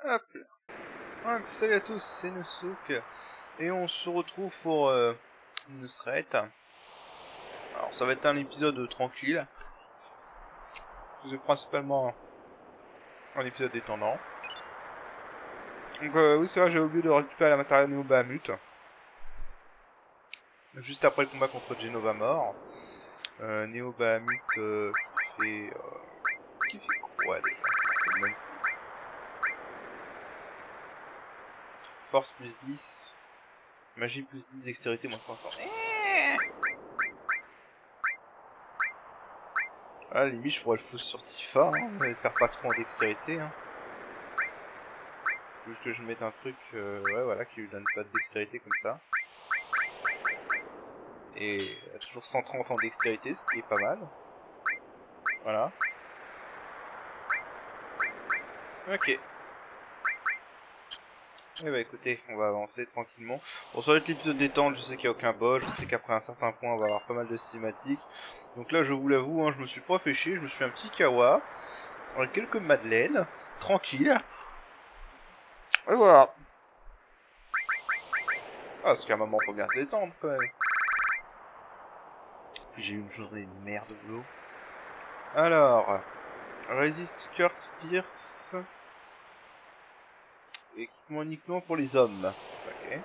Hop là. Donc, salut à tous, c'est Noussouk. Et on se retrouve pour une thread. Alors ça va être un épisode tranquille. C'est principalement un épisode détendant. Donc oui c'est vrai, j'ai oublié de récupérer la matériel Néo Bahamut. Juste après le combat contre Genova mort. Néo Bahamut qui fait quoi déjà? Force plus 10. Magie plus 10, dextérité moins 500. Ah, limite, je pourrais le foutre sur Tifa, hein. Elle perd pas trop en dextérité, hein. Juste que je mette un truc, ouais, voilà, qui lui donne pas de dextérité comme ça. Et elle a toujours 130 en dextérité, ce qui est pas mal. Voilà. Ok. Eh bah écoutez, on va avancer tranquillement. Bon, ça va être l'épisode détente, je sais qu'il n'y a aucun boss, je sais qu'après un certain point on va avoir pas mal de cinématiques. Donc là je vous l'avoue, hein, je me suis pas fait chier, je me suis fait un petit kawa, avec quelques madeleines, tranquille. Et voilà. Ah, parce qu'à un moment faut bien se détendre quand même. Puis j'ai eu une journée de merde au boulot. Alors, Resist Kurt Pierce. Équipement uniquement pour les hommes. Ok.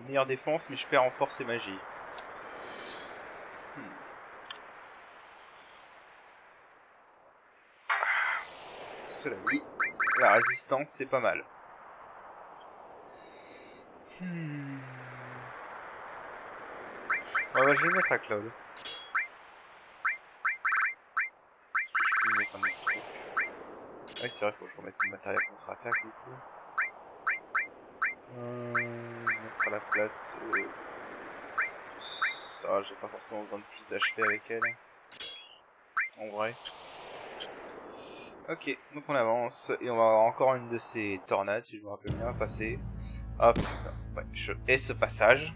Meilleure défense, mais je perds en force et magie. Cela dit, la résistance c'est pas mal. Ouais, je vais le mettre à Cloud. Est-ce que je peux mettre un autre truc? Ah oui, c'est vrai, faut que je remette le matériel contre-attaque du coup. Mettre à la place de... Ça, j'ai pas forcément besoin de plus d'HP avec elle. En vrai. Ok, donc on avance, et on va avoir encore une de ces tornades, si je me rappelle bien, passer. Hop, ouais, je hais ce passage.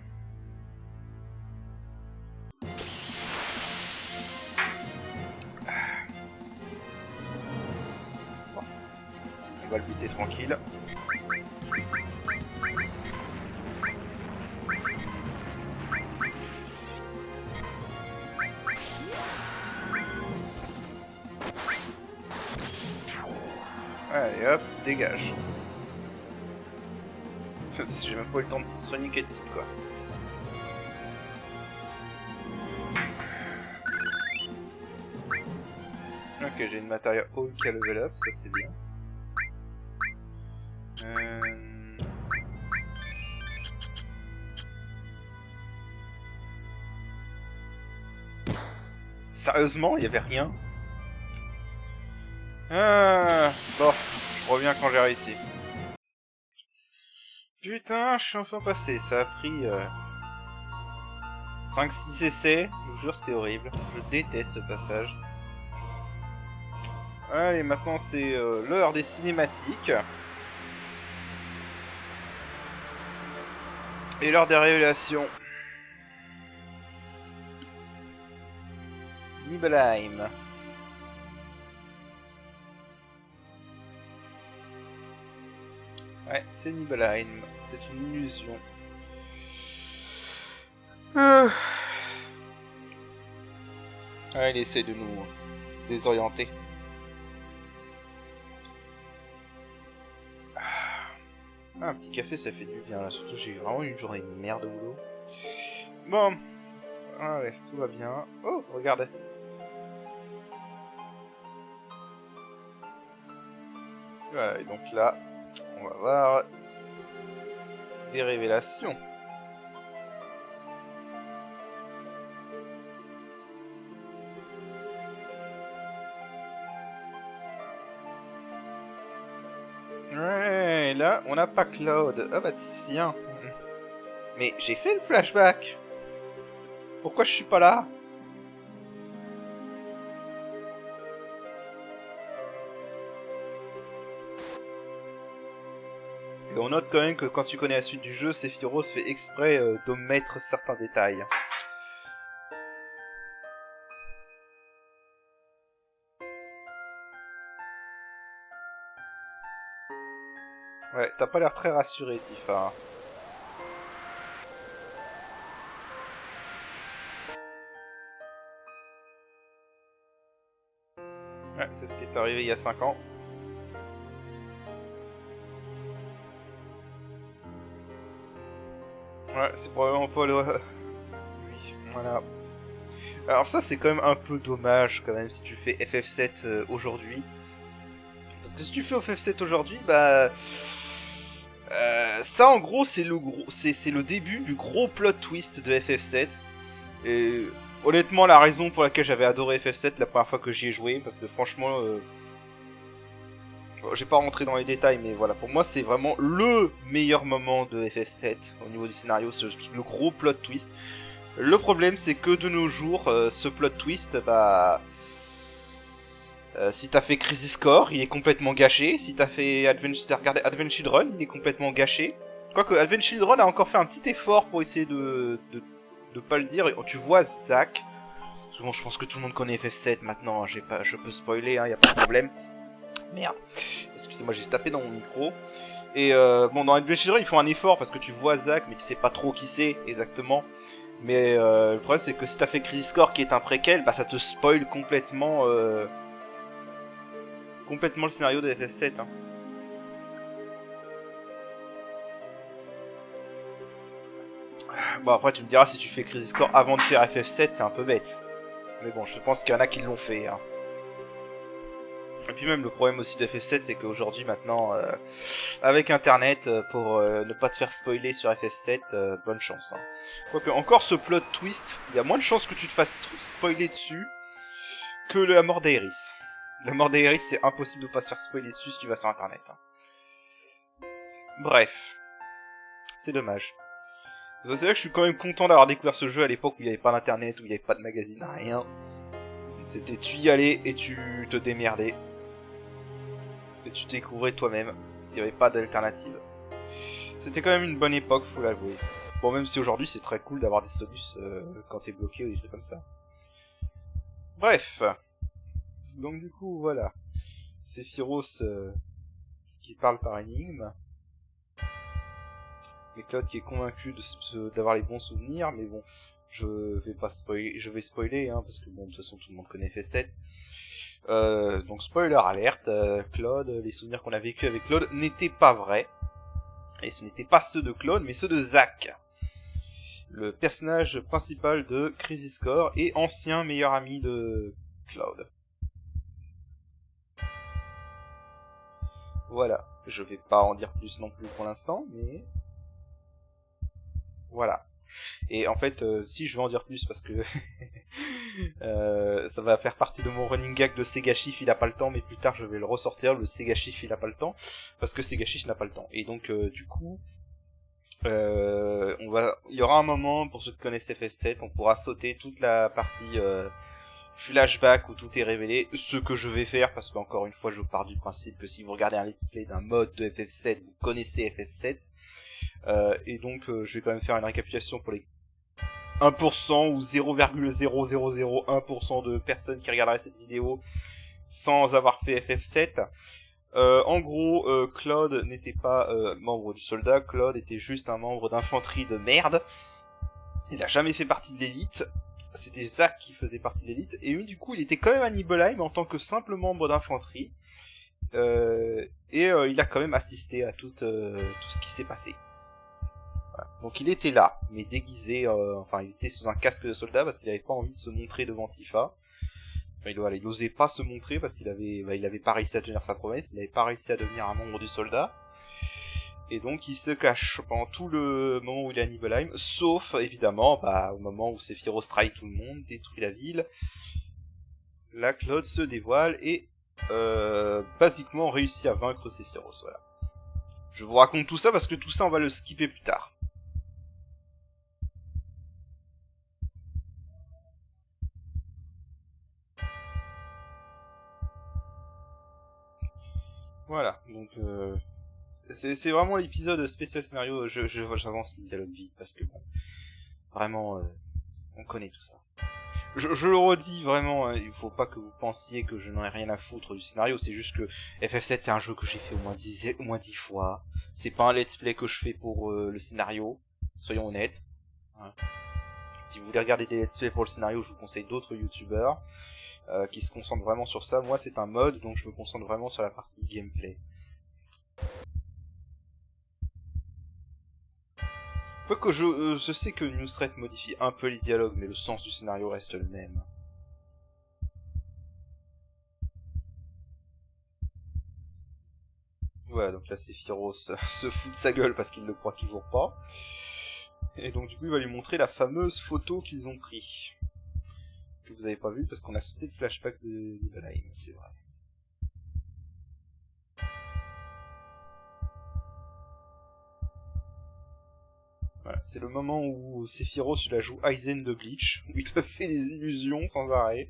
Bon. On va le buter tranquille. Allez hop, dégage. J'ai même pas eu le temps de soigner Ketsi quoi. Ok, j'ai une matériel Hulk qui a level up, ça c'est bien. Sérieusement, il y avait rien. Bon, je reviens quand j'ai réussi. Putain, je suis enfin passé. Ça a pris 5-6 essais. Je vous jure, c'était horrible. Je déteste ce passage. Allez, maintenant c'est l'heure des cinématiques. Et l'heure des révélations. Nibelheim. Ouais, c'est Nibelheim. C'est une illusion. Ouais, il essaie de nous désorienter. Un petit café, ça fait du bien. Là. Surtout, j'ai vraiment eu une journée de merde au boulot. Bon. Allez, tout va bien. Oh, regardez. Voilà, et donc là, on va voir des révélations. Ouais, là, on n'a pas Cloud. Ah bah tiens. Mais j'ai fait le flashback. Pourquoi je suis pas là? Et on note quand même que quand tu connais la suite du jeu, Sephiroth fait exprès d'omettre certains détails. Ouais, t'as pas l'air très rassuré, Tifa. Ouais, c'est ce qui est arrivé il y a 5 ans. Ouais, c'est probablement pas le... Oui, voilà. Alors ça, c'est quand même un peu dommage, quand même, si tu fais FF7 aujourd'hui. Parce que si tu fais FF7 aujourd'hui, bah... ça, en gros, c'est le début du gros plot twist de FF7. Et honnêtement, la raison pour laquelle j'avais adoré FF7 la première fois que j'y ai joué, parce que franchement... Bon, j'ai pas rentré dans les détails, mais voilà, pour moi c'est vraiment le meilleur moment de FF7 au niveau du scénario, c'est le gros plot twist. Le problème c'est que de nos jours, ce plot twist, bah... si t'as fait Crisis Core, il est complètement gâché. Si t'as fait Advent Children, il est complètement gâché. Quoique Advent Children a encore fait un petit effort pour essayer de pas le dire. Tu vois Zack. Bon, je pense que tout le monde connaît FF7 maintenant, hein, je peux spoiler, hein, y a pas de problème. Merde. Excusez-moi, j'ai tapé dans mon micro. Et bon, dans Advent Children, ils font un effort parce que tu vois Zack, mais tu sais pas trop qui c'est exactement. Mais le problème, c'est que si t'as fait Crisis Core qui est un préquel, bah ça te spoil complètement le scénario de FF7. Hein. Bon, après, tu me diras, si tu fais Crisis Core avant de faire FF7, c'est un peu bête. Mais bon, je pense qu'il y en a qui l'ont fait. Hein. Et puis même, le problème aussi de FF7, c'est qu'aujourd'hui, maintenant, avec Internet, pour ne pas te faire spoiler sur FF7, bonne chance. Hein. Quoique, encore ce plot twist, il y a moins de chances que tu te fasses spoiler dessus que la mort d'Aerys. La mort d'Aerys, c'est impossible de pas se faire spoiler dessus si tu vas sur Internet. Hein. Bref. C'est dommage. C'est vrai que je suis quand même content d'avoir découvert ce jeu à l'époque où il n'y avait pas d'internet, où il n'y avait pas de magazine, rien. C'était tu y allais et tu te démerdais. Et tu découvrais toi-même. Il n'y avait pas d'alternative. C'était quand même une bonne époque, faut l'avouer. Bon, même si aujourd'hui c'est très cool d'avoir des solus quand t'es bloqué ou des trucs comme ça. Bref. Donc du coup, voilà. Sephiroth qui parle par énigme. Et Claude qui est convaincu d'avoir les bons souvenirs, mais bon, je vais spoiler, hein, parce que bon, de toute façon tout le monde connaît FF7. Donc spoiler alerte, Claude, les souvenirs qu'on a vécu avec Claude n'étaient pas vrais. Et ce n'étaient pas ceux de Claude, mais ceux de Zack. Le personnage principal de Crisis Core et ancien meilleur ami de Claude. Voilà, je vais pas en dire plus non plus pour l'instant, mais... Voilà. Et en fait, si je vais en dire plus parce que ça va faire partie de mon running gag de Sega Chief, il a pas le temps, mais plus tard je vais le ressortir, le Sega Chief il a pas le temps, parce que Sega Chief n'a pas le temps. Et donc du coup, il y aura un moment, pour ceux qui connaissent FF7, on pourra sauter toute la partie flashback où tout est révélé, ce que je vais faire, parce qu'encore une fois je pars du principe que si vous regardez un let's play d'un mode de FF7, vous connaissez FF7. Et donc je vais quand même faire une récapitulation pour les 1% ou 0,0001% de personnes qui regarderaient cette vidéo sans avoir fait FF7. En gros, Claude n'était pas membre du soldat, Claude était juste un membre d'infanterie de merde. Il n'a jamais fait partie de l'élite. C'était Zack qui faisait partie de l'élite. Et lui, du coup, il était quand même à Nibelheim en tant que simple membre d'infanterie. Il a quand même assisté à tout ce qui s'est passé. Voilà. Donc il était là, mais déguisé, il était sous un casque de soldat parce qu'il avait pas envie de se montrer devant Tifa. Enfin, il osait pas se montrer parce qu'il avait pas réussi à tenir sa promesse, il avait pas réussi à devenir un membre du soldat. Et donc il se cache pendant tout le moment où il est à Nibelheim, sauf évidemment au moment où Sephiroth trahit tout le monde, détruit la ville. Là Claude se dévoile et basiquement réussit à vaincre Sephiroth, voilà. Je vous raconte tout ça parce que tout ça on va le skipper plus tard. Voilà, donc c'est vraiment l'épisode spécial scénario, j'avance les dialogues vite parce que bon, vraiment on connaît tout ça. Je le redis vraiment, hein, il faut pas que vous pensiez que je n'en ai rien à foutre du scénario, c'est juste que FF7 c'est un jeu que j'ai fait au moins 10 fois. C'est pas un let's play que je fais pour le scénario, soyons honnêtes. Hein. Si vous voulez regarder des let's play pour le scénario, je vous conseille d'autres youtubeurs qui se concentrent vraiment sur ça. Moi c'est un mode, donc je me concentre vraiment sur la partie gameplay. Quoique je sais que Newsret modifie un peu les dialogues, mais le sens du scénario reste le même. Voilà, donc là Sephiroth se fout de sa gueule parce qu'il ne le croit toujours pas. Et donc du coup il va lui montrer la fameuse photo qu'ils ont pris. Que vous avez pas vu parce qu'on a sauté le flashback de Nibelheim, c'est vrai. Voilà, c'est le moment où Sephiroth la joue Aizen de Bleach, où il te fait des illusions sans arrêt.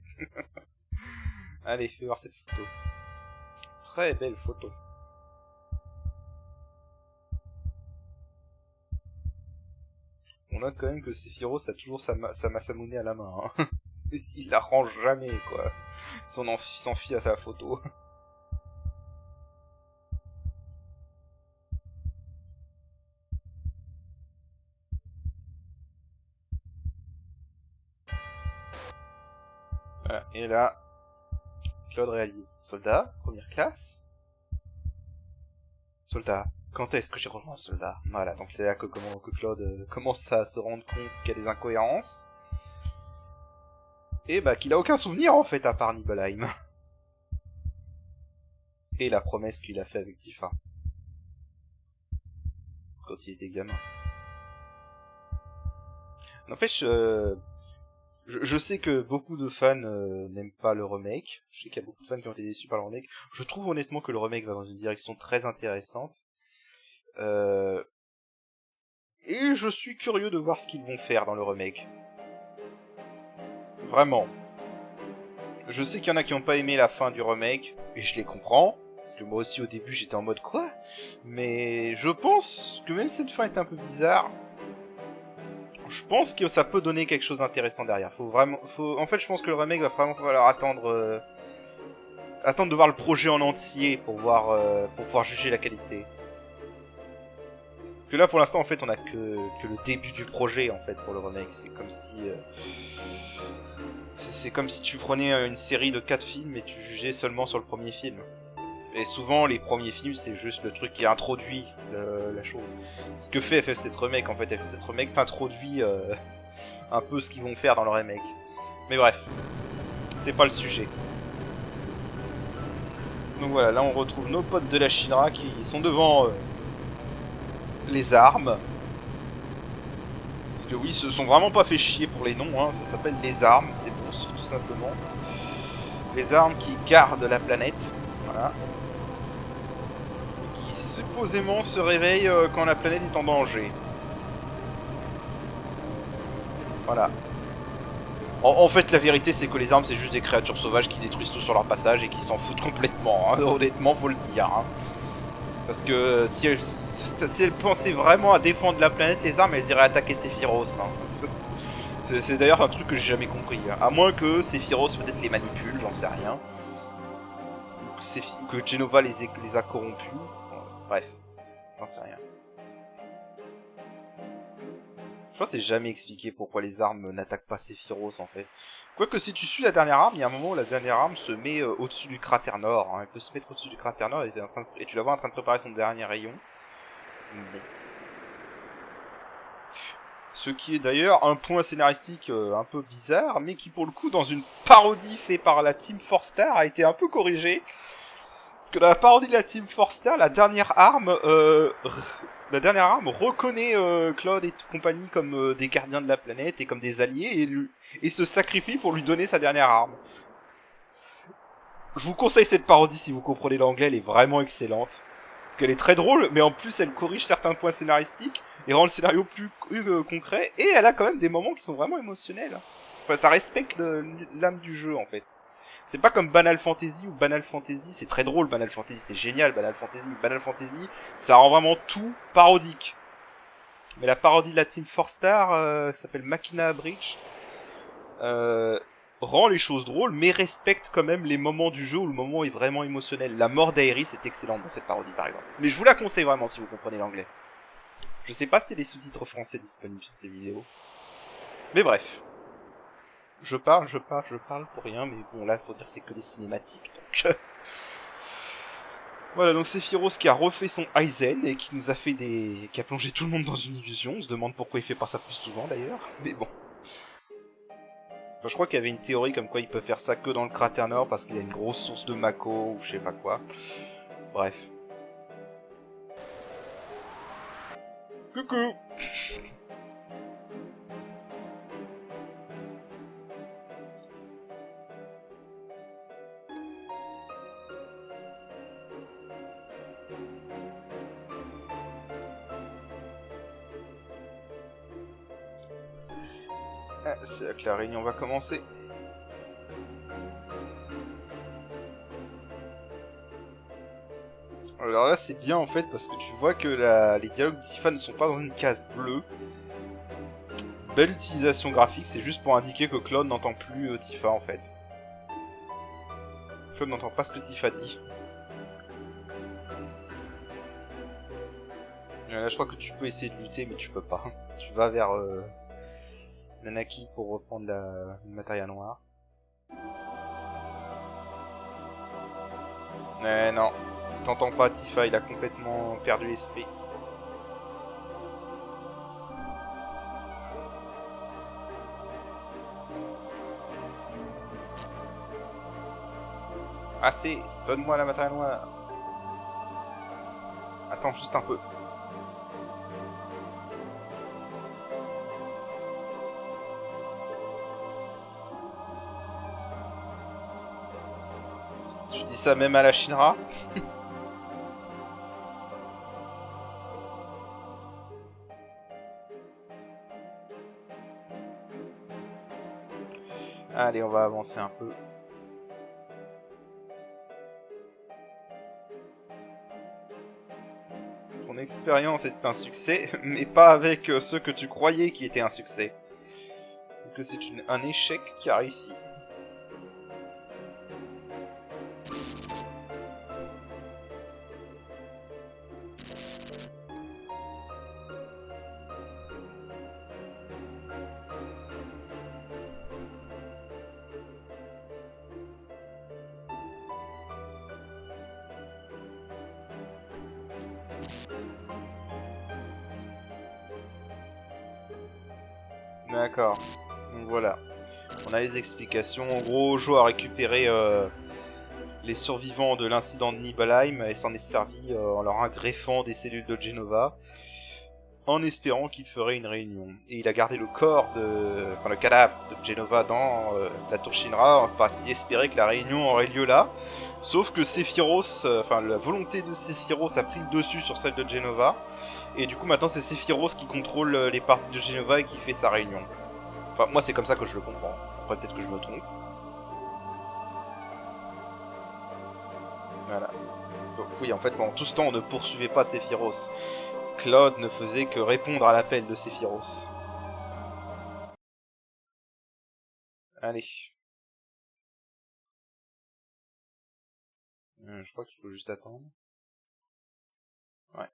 Allez, fais voir cette photo. Très belle photo. On note quand même que Sephiroth a toujours sa Masamune à la main. Hein. Il la range jamais, quoi. S'en fie à sa photo. Voilà. Et là, Claude réalise. Soldat, première classe. Soldat. Quand est-ce que j'ai rejoint le soldat? Voilà, donc c'est là que Claude commence à se rendre compte qu'il y a des incohérences. Et bah qu'il a aucun souvenir en fait à part Nibelheim. Et la promesse qu'il a fait avec Tifa. Quand il était gamin. N'empêche, je sais que beaucoup de fans n'aiment pas le remake. Je sais qu'il y a beaucoup de fans qui ont été déçus par le remake. Je trouve honnêtement que le remake va dans une direction très intéressante. Et je suis curieux de voir ce qu'ils vont faire dans le remake. Vraiment. Je sais qu'il y en a qui n'ont pas aimé la fin du remake, et je les comprends. Parce que moi aussi au début j'étais en mode quoi? Mais je pense que même cette fin est un peu bizarre. Je pense que ça peut donner quelque chose d'intéressant derrière. En fait, je pense que le remake va vraiment falloir attendre de voir le projet en entier pour pouvoir juger la qualité. Parce que là, pour l'instant, en fait, on a que le début du projet, en fait, pour le remake. C'est comme si tu prenais une série de 4 films et tu jugeais seulement sur le premier film. Et souvent, les premiers films, c'est juste le truc qui introduit la chose. Ce que fait FF7 Remake, en fait, FF7 Remake t'introduit un peu ce qu'ils vont faire dans le remake. Mais bref, c'est pas le sujet. Donc voilà, là on retrouve nos potes de la Shinra qui sont devant les armes. Parce que oui, ils se sont vraiment pas fait chier pour les noms, hein. Ça s'appelle les armes, c'est bon, tout simplement. Les armes qui gardent la planète, voilà. Et qui supposément se réveillent quand la planète est en danger. Voilà. En fait, la vérité, c'est que les armes, c'est juste des créatures sauvages qui détruisent tout sur leur passage et qui s'en foutent complètement. Hein. Honnêtement, faut le dire. Hein. Parce que si elles pensaient vraiment à défendre la planète, les armes, elles iraient attaquer Sephiroth. Hein. C'est d'ailleurs un truc que j'ai jamais compris. Hein. À moins que Sephiroth peut-être les manipule, j'en sais rien. Que Jenova les a corrompus. Bref, j'en sais rien. Je pense que c'est jamais expliqué pourquoi les armes n'attaquent pas Sephiroth en fait. Quoique si tu suis la dernière arme, il y a un moment où la dernière arme se met au-dessus du cratère nord. Hein. Elle peut se mettre au-dessus du cratère nord et tu la vois en train de préparer son dernier rayon. Bon. Ce qui est d'ailleurs un point scénaristique un peu bizarre, mais qui pour le coup dans une parodie faite par la Team 4 Star a été un peu corrigé. Parce que dans la parodie de la Team 4 Star, la dernière arme reconnaît Claude et compagnie comme des gardiens de la planète et comme des alliés et se sacrifie pour lui donner sa dernière arme. Je vous conseille cette parodie si vous comprenez l'anglais, elle est vraiment excellente. Parce qu'elle est très drôle, mais en plus elle corrige certains points scénaristiques et rend le scénario plus concret. Et elle a quand même des moments qui sont vraiment émotionnels. Enfin, ça respecte l'âme du jeu en fait. C'est pas comme Banal Fantasy ou Banal Fantasy, c'est très drôle Banal Fantasy, c'est génial Banal Fantasy, ça rend vraiment tout parodique. Mais la parodie de la Team 4 Star s'appelle Machina Breach. rend les choses drôles, mais respecte quand même les moments du jeu où le moment est vraiment émotionnel. La mort d'Aeris est excellente dans cette parodie, par exemple. Mais je vous la conseille vraiment si vous comprenez l'anglais. Je sais pas si les sous-titres français disponibles sur ces vidéos. Mais bref. Je parle pour rien, mais bon, là, faut dire que c'est que des cinématiques, donc... Voilà, donc c'est Sephiroth qui a refait son Aizen et qui nous a fait qui a plongé tout le monde dans une illusion. On se demande pourquoi il fait pas ça plus souvent, d'ailleurs. Mais bon. Enfin, je crois qu'il y avait une théorie comme quoi il peut faire ça que dans le cratère nord parce qu'il y a une grosse source de Mako ou je sais pas quoi. Bref. Coucou. Ah, c'est là que la réunion va commencer. Alors là c'est bien en fait parce que tu vois que les dialogues de Tifa ne sont pas dans une case bleue. Belle utilisation graphique, c'est juste pour indiquer que Claude n'entend plus Tifa en fait. Claude n'entend pas ce que Tifa dit. Là je crois que tu peux essayer de lutter mais tu peux pas. Tu vas vers Nanaki pour reprendre le matériel noir. Mais non, t'entends pas Tifa, il a complètement perdu l'esprit. Assez, donne-moi la matériel noire. Attends juste un peu. Tu dis ça même à la Shinra? Allez, on va avancer un peu. Ton expérience est un succès, mais pas avec ceux que tu croyais qui étaient un succès. Donc c'est un échec qui a réussi. D'accord. Donc voilà. On a les explications. En gros, Jo a récupéré les survivants de l'incident de Nibelheim et s'en est servi en leur greffant des cellules de Genova, en espérant qu'il ferait une réunion. Et il a gardé le le cadavre de Genova dans la tour Shinra parce qu'il espérait que la réunion aurait lieu là. Sauf que Sephiroth, la volonté de Sephiroth a pris le dessus sur celle de Genova. Et du coup maintenant c'est Sephiroth qui contrôle les parties de Genova et qui fait sa réunion. Enfin moi c'est comme ça que je le comprends. Après peut-être que je me trompe. Voilà. Donc oui en fait pendant tout ce temps on ne poursuivait pas Sephiroth. Claude ne faisait que répondre à l'appel de Sephiroth. Allez. Je crois qu'il faut juste attendre. Ouais.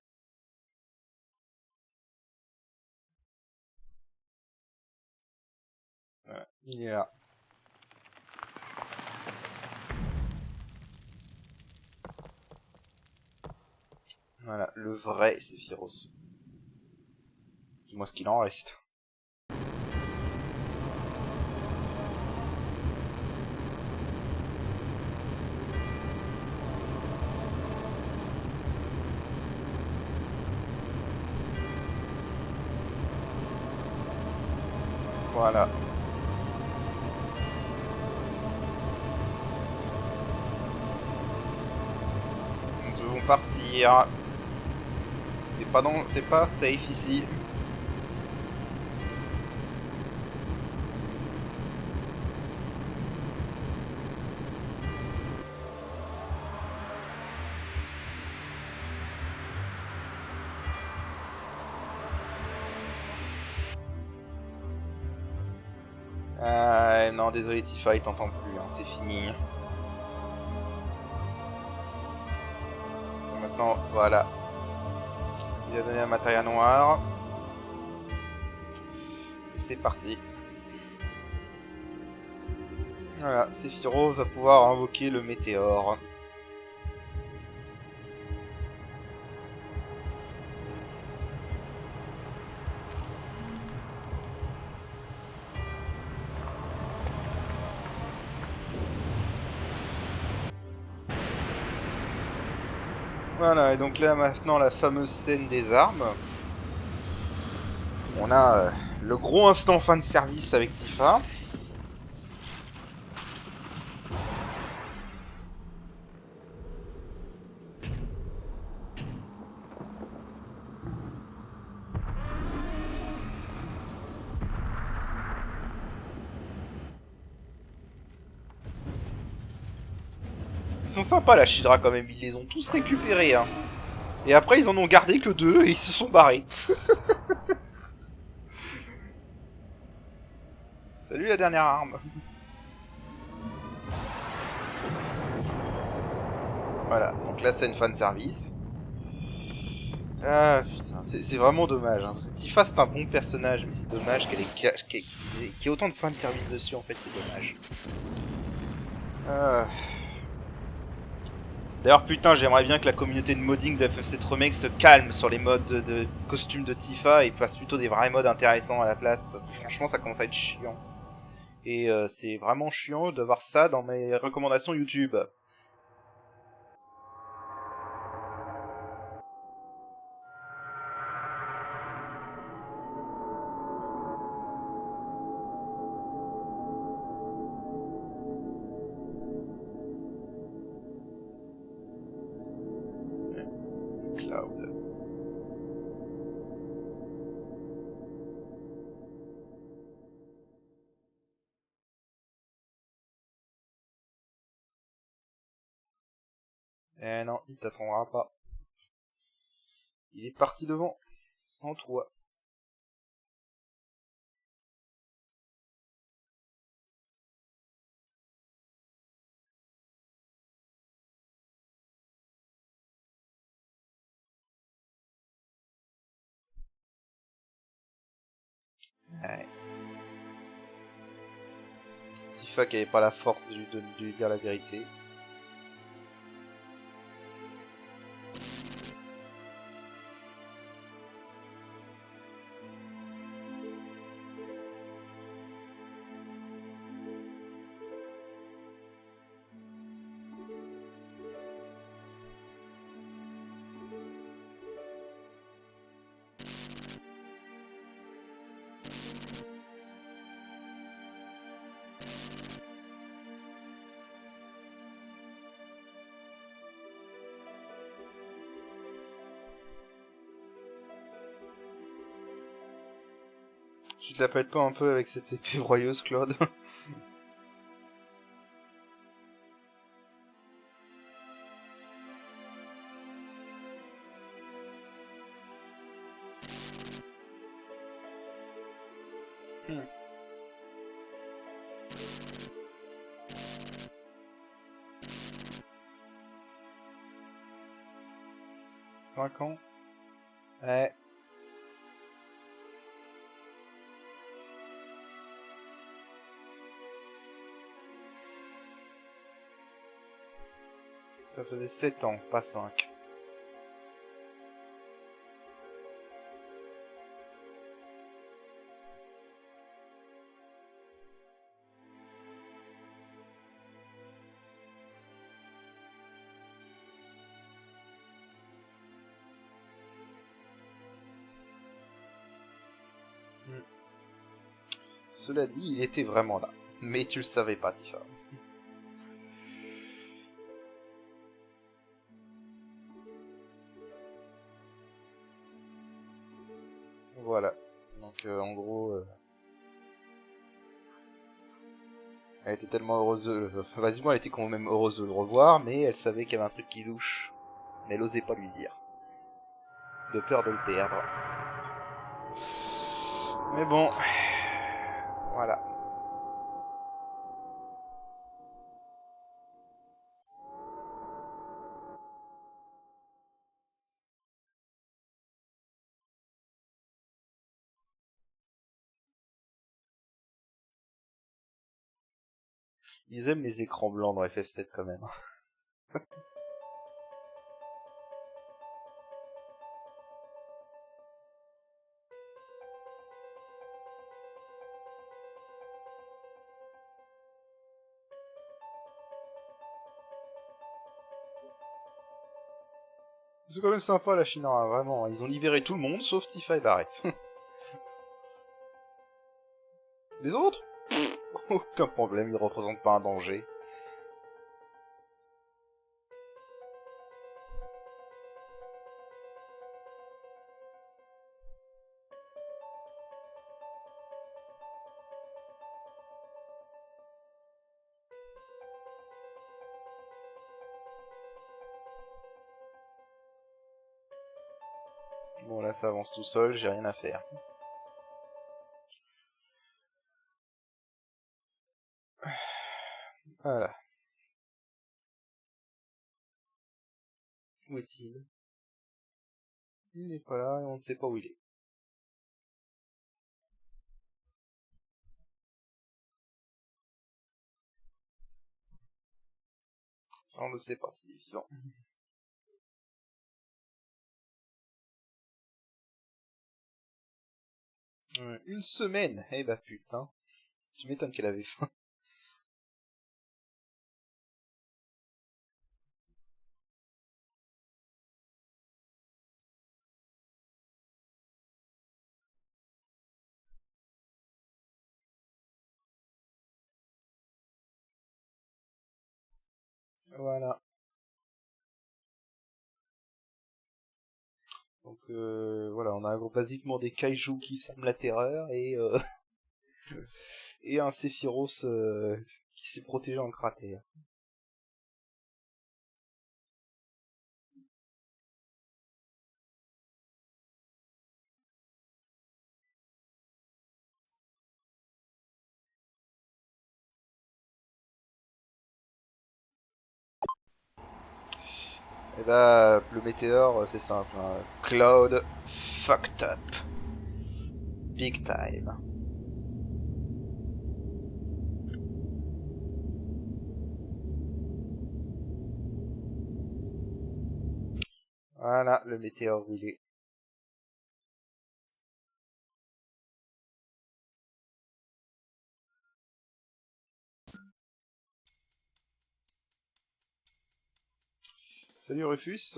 Voilà. Il est là. Voilà, le vrai Sephiroth. Dis-moi ce qu'il en reste. Voilà. Nous devons partir. C'est pas safe ici. Ouais, non, désolé Tifa, il t'entend plus, hein, c'est fini. Et maintenant, voilà. Il a donné la matéria noire. Et c'est parti. Voilà, Sephiroth va pouvoir invoquer le météore. Voilà, et donc là maintenant la fameuse scène des armes. On a le gros instant fan service avec Tifa. Ils sont sympas la Shidra quand même, ils les ont tous récupérés. Hein. Et après ils en ont gardé que 2 et ils se sont barrés. Salut la dernière arme. Voilà, donc là c'est une fan service. Ah putain, c'est vraiment dommage. Hein, parce que Tifa c'est un bon personnage, mais c'est dommage qu'il y ait autant de fan service dessus en fait, c'est dommage. D'ailleurs putain j'aimerais bien que la communauté de modding de FF7 Remake se calme sur les modes de costumes de Tifa et passe plutôt des vrais modes intéressants à la place, parce que franchement ça commence à être chiant. Et c'est vraiment chiant d'avoir ça dans mes recommandations YouTube. Cloud. Eh non, il t'attendra pas. Il est parti devant, sans toi. Ouais. Tifa qui avait pas la force de lui dire la vérité. Tu te la pètes pas un peu avec cette épée broyeuse, Claude? Hmm. 5 ans. Ouais. Ça faisait 7 ans, pas 5. Hmm. Cela dit, il était vraiment là. Mais tu le savais pas, Tifa. Voilà. Donc en gros, elle était tellement heureuse de... Enfin, basiquement, elle était quand même heureuse de le revoir, mais elle savait qu'il y avait un truc qui louche. Mais elle osait pas lui dire. De peur de le perdre. Mais bon... Voilà. Ils aiment les écrans blancs dans FF7 quand même. C'est quand même sympa la Chine, hein, vraiment. Ils ont libéré tout le monde sauf Tifa et Barrett. Les autres, aucun problème, ils représentent pas un danger. Bon là ça avance tout seul, j'ai rien à faire. Voilà. Où est-il? Il n'est pas là et on ne sait pas où il est. Ça on ne sait pas, c'est évident. Une semaine. Eh bah putain. Tu m'étonnes qu'elle avait faim. Voilà. Donc voilà, on a basiquement des kaijus qui sèment la terreur et et un Sephiroth qui s'est protégé en cratère. Et bah, le météore, c'est simple. Hein. Cloud fucked up. Big time. Voilà, le météore brûlé. Salut Rufus.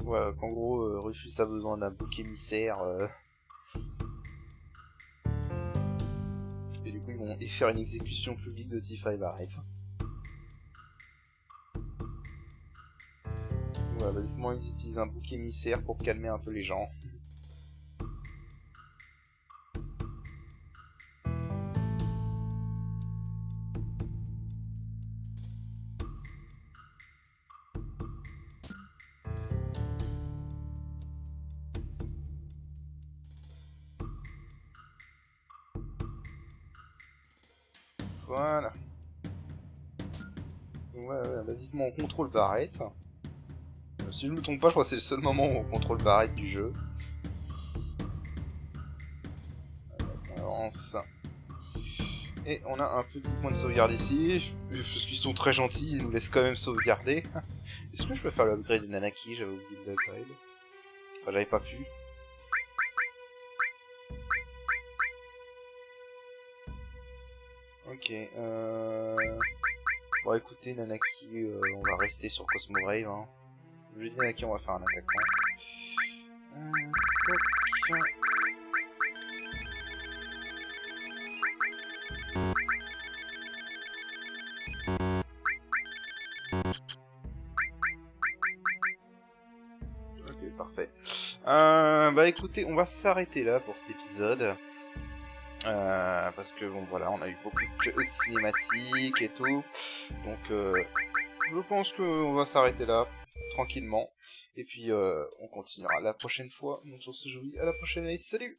Ouais, qu'en gros, Rufus a besoin d'un bouc émissaire. Et du coup, ils vont faire une exécution publique de Tifa et Barrett. Ouais, basiquement, ils utilisent un bouc émissaire pour calmer un peu les gens. Voilà. Ouais, basiquement, on contrôle Barrett. Si je ne me trompe pas, je crois que c'est le seul moment où on contrôle Barrett du jeu. On avance. Et on a un petit point de sauvegarde ici. Parce qu'ils sont très gentils, ils nous laissent quand même sauvegarder. Est-ce que je peux faire l'upgrade de Nanaki? J'avais oublié de l'upgrade. Enfin, j'avais pas pu. Ok, Bon, écoutez, Nanaki, on va rester sur Cosmo Brave. Hein. Je lui dis Nanaki, on va faire un attaquant. Ok, parfait. Bah écoutez, on va s'arrêter là pour cet épisode. Parce que bon voilà, on a eu beaucoup de cinématiques et tout. Donc je pense qu'on va s'arrêter là, tranquillement. Et puis on continuera la prochaine fois. Donc on se joue à la prochaine. Allez, salut!